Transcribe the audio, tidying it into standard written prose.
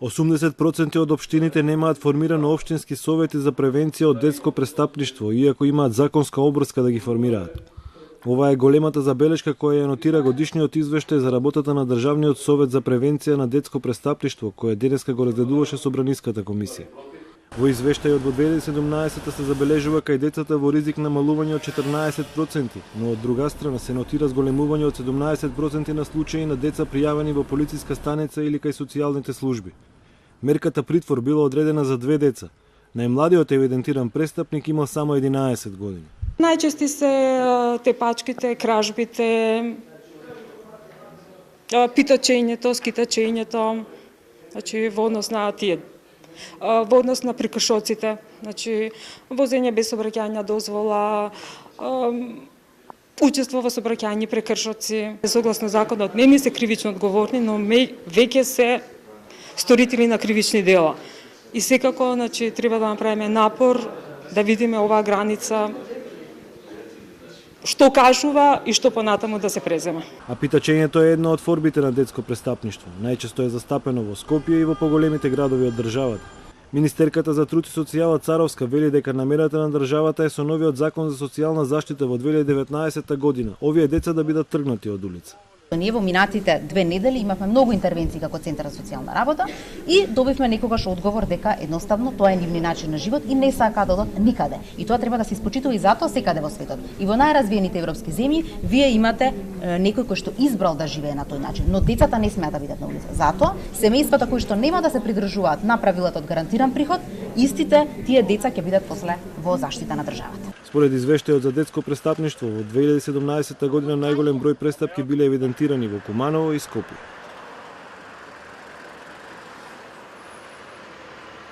80% од општините немаат формирано општински совети за превенција од детско престапништво, иако имаат законска обврска да ги формираат. Ова е големата забелешка која ја нотира годишниот извештај за работата на Државниот совет за превенција на детско престапништво, кој денеска го разгледуваше Собраниската комисија. Во извештајот во 2017 се забележува кај децата во ризик намалување од 14%, но од друга страна се нотира зголемување од 17% на случаи на деца пријавени во полициска станица или кај социјалните служби. Мерката притвор била одредена за 2 деца. Најмладиот евидентиран престапник има само 11 години. Најчести се тепачките, кражбите, питачењето, скитачењето, значи во однос на тие, во однос на прекршоците, значи возење без сообраќајна дозвола, учество во сообраќајни прекршоци. Согласно законот не се кривично одговорни, но веќе се сторители на кривични дела. И секако, значи, треба да направиме напор да видиме оваа граница што кажува и што понатаму да се преземе. А питачењето е една од формите на детско престапништво. Најчесто е застапено во Скопје и во поголемите градови од државата. Министерката за труд и социјала Царовска вели дека намерата на државата е со новиот закон за социјална заштита во 2019 година овие деца да бидат тргнати од улица. Ние во минатите 2 недели имавме многу интервенции како Центар за социјална работа и добивме некогаш одговор дека едноставно тоа е нивниот начин на живот и не сакаат да одат никаде. И тоа треба да се испочитува и затоа секаде во светот. И во најразвиените европски земји вие имате некој кој што избрал да живее на тој начин, но децата не смеат да бидат на улица. Затоа семејствата кои што нема да се придржуваат на правилата од гарантиран приход, истите тие деца ќе бидат после во заштита на државата. Според извештајот за детско престапништво, во 2017 година најголем број престапки биле евидентирани во Куманово и Скопје.